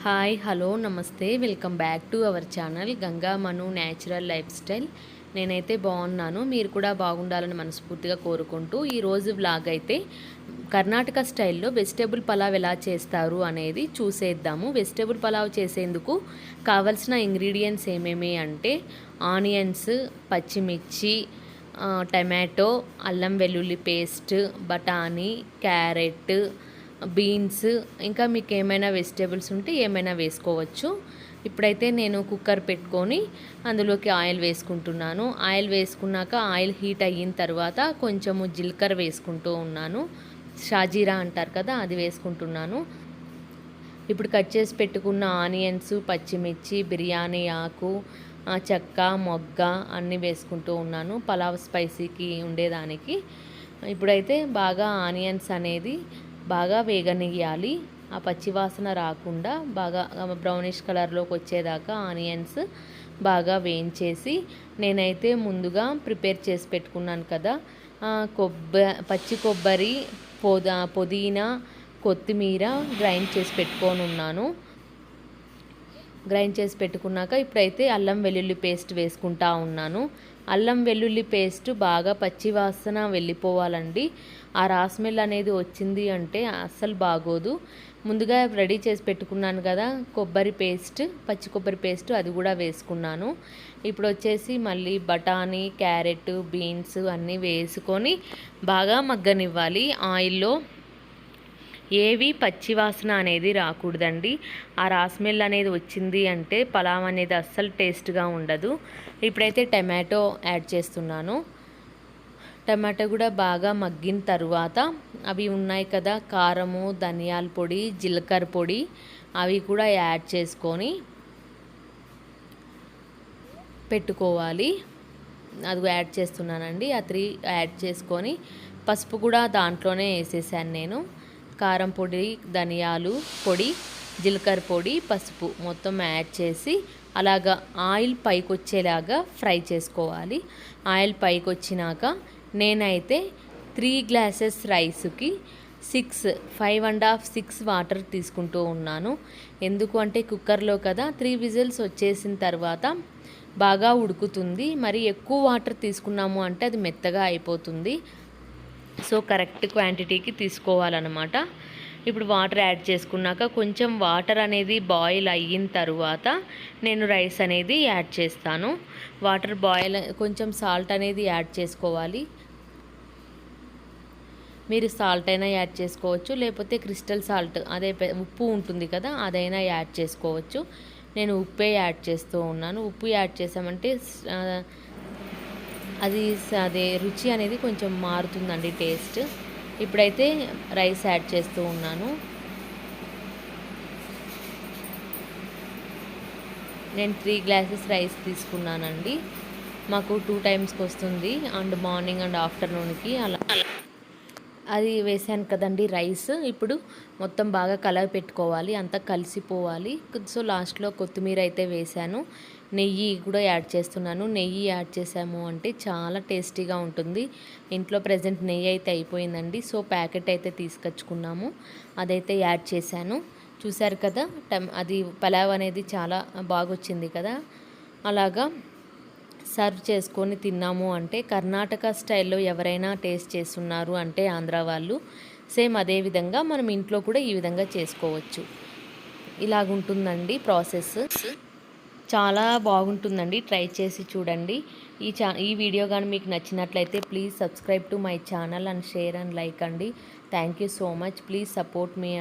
Hi hello నమస్తే welcome back to our channel Ganga Manu natural life style. నేనైతే బాగున్నాను, మీరు కూడా బాగుండాలని మనస్ఫూర్తిగా కోరుకుంటూ ఈరోజు వ్లాగ్ అయితే కర్ణాటక స్టైల్లో వెజిటేబుల్ పలావ్ ఎలా చేస్తారు అనేది చూసేద్దాము. వెజిటేబుల్ పలావ్ చేసేందుకు కావలసిన ఇంగ్రీడియంట్స్ ఏమేమి అంటే ఆనియన్స్, పచ్చిమిర్చి, టమాటో, అల్లం వెల్లుల్లి పేస్ట్, బఠానీ, క్యారెట్, బీన్స్, ఇంకా మీకు ఏమైనా వెజిటేబుల్స్ ఉంటే ఏమైనా వేసుకోవచ్చు. ఇప్పుడైతే నేను కుక్కర్ పెట్టుకొని అందులోకి ఆయిల్ వేసుకుంటున్నాను. ఆయిల్ వేసుకున్నాక ఆయిల్ హీట్ అయిన తర్వాత కొంచెము జీలకర్ర వేసుకుంటూ ఉన్నాను. షాజీరా అంటారు కదా, అది వేసుకుంటున్నాను. ఇప్పుడు కట్ చేసి పెట్టుకున్న ఆనియన్స్, పచ్చిమిర్చి, బిర్యానీ ఆకు, చెక్క, మొగ్గ అన్నీ వేసుకుంటూ ఉన్నాను పలావ్ స్పైసీకి ఉండేదానికి. ఇప్పుడైతే బాగా ఆనియన్స్ అనేది బాగా వేగనియాలి. ఆ పచ్చివాసన రాకుండా బాగా బ్రౌనిష్ కలర్లోకి వచ్చేదాకా ఆనియన్స్ బాగా వేయించేసి, నేనైతే ముందుగా ప్రిపేర్ చేసి పెట్టుకున్నాను కదా పచ్చి కొబ్బరి, పుదీనా, కొత్తిమీర గ్రైండ్ చేసి పెట్టుకొని ఉన్నాను. గ్రైండ్ చేసి పెట్టుకున్నాక ఇప్పుడైతే అల్లం వెల్లుల్లి పేస్ట్ వేసుకుంటా ఉన్నాను. అల్లం వెల్లుల్లి పేస్ట్ బాగా పచ్చివాసన వెళ్ళిపోవాలండి. ఆ రాస్మెల్ అనేది వచ్చింది అంటే అస్సలు బాగోదు. ముందుగా రెడీ చేసి పెట్టుకున్నాను కదా కొబ్బరి పేస్ట్, పచ్చి కొబ్బరి పేస్ట్, అది కూడా వేసుకున్నాను. ఇప్పుడు వచ్చేసి మళ్ళీ బఠానీ, క్యారెట్, బీన్స్ అన్నీ వేసుకొని బాగా మగ్గనివ్వాలి ఆయిల్లో. ఏవి పచ్చివాసన అనేది రాకూడదండి. ఆ రాస్మెల్ అనేది వచ్చింది అంటే పలావ్ అనేది అస్సలు టేస్ట్గా ఉండదు. ఇప్పుడైతే టమాటో యాడ్ చేస్తున్నాను. టమాటో కూడా బాగా మగ్గిన తర్వాత అవి ఉన్నాయి కదా కారము, ధనియాల పొడి, జీలకర్ర పొడి, అవి కూడా యాడ్ చేసుకొని పెట్టుకోవాలి. అది యాడ్ చేస్తున్నానండి. ఆ 3 యాడ్ చేసుకొని పసుపు కూడా దాంట్లోనే వేసేసాను నేను. కారం పొడి, ధనియాలు పొడి, జీలకర్ర పొడి, పసుపు మొత్తం యాడ్ చేసి అలాగా ఆయిల్ పైకి వచ్చేలాగా ఫ్రై చేసుకోవాలి. ఆయిల్ పైకి వచ్చినాక నేనైతే 3 గ్లాసెస్ రైస్కి 5.5-6 వాటర్ తీసుకుంటూ ఉన్నాను. ఎందుకు అంటే కుక్కర్లో కదా 3 విజిల్స్ వచ్చేసిన తర్వాత బాగా ఉడుకుతుంది. మరి ఎక్కువ వాటర్ తీసుకున్నాము అంటే అది మెత్తగా అయిపోతుంది. సో కరెక్ట్ క్వాంటిటీకి తీసుకోవాలన్నమాట. ఇప్పుడు వాటర్ యాడ్ చేసుకున్నాక కొంచెం వాటర్ అనేది బాయిల్ అయిన తర్వాత నేను రైస్ అనేది యాడ్ చేస్తాను. వాటర్ బాయిల్ కొంచెం సాల్ట్ అనేది యాడ్ చేసుకోవాలి. మీరు సాల్ట్ అయినా యాడ్ చేసుకోవచ్చు, లేకపోతే క్రిస్టల్ సాల్ట్ అదే ఉప్పు ఉంటుంది కదా అదైనా యాడ్ చేసుకోవచ్చు. నేను ఉప్పే యాడ్ చేస్తూ ఉన్నాను. ఉప్పు యాడ్ చేసామంటే అదే రుచి అనేది కొంచెం మారుతుందండి టేస్ట్. ఇప్పుడైతే రైస్ యాడ్ చేస్తూ ఉన్నాను. నేను 3 గ్లాసెస్ రైస్ తీసుకున్నానండి. మాకు 2 టైమ్స్కి వస్తుంది, అండ్ మార్నింగ్ అండ్ ఆఫ్టర్నూన్కి అలా. అది వేసాను కదండి రైస్. ఇప్పుడు మొత్తం బాగా కలర్ పెట్టుకోవాలి, అంతా కలిసిపోవాలి. సో లాస్ట్లో కొత్తిమీర అయితే వేసాను. నెయ్యి కూడా యాడ్ చేస్తున్నాను. నెయ్యి యాడ్ చేసాము అంటే చాలా టేస్టీగా ఉంటుంది. ఇంట్లో ప్రజెంట్ నెయ్యి అయితే అయిపోయిందండి. సో ప్యాకెట్ అయితే తీసుకొచ్చుకున్నాము, అదైతే యాడ్ చేశాను. చూసారు కదా అది పలావ్ అనేది చాలా బాగొచ్చింది కదా. అలాగా సర్వ్ చేసుకొని తిన్నాము అంటే కర్ణాటక స్టైల్లో ఎవరైనా టేస్ట్ చేస్తున్నారు అంటే ఆంధ్ర వాళ్ళు, సేమ్ అదే విధంగా మనం ఇంట్లో కూడా ఈ విధంగా చేసుకోవచ్చు. ఇలాగుంటుందండి ప్రాసెస్. చాలా బాగుంటుందండి, ట్రై చేసి చూడండి. ఈ వీడియో కానీ మీకు నచ్చినట్లయితే please subscribe to my channel and share and like అండి. Thank you so much. Please support me.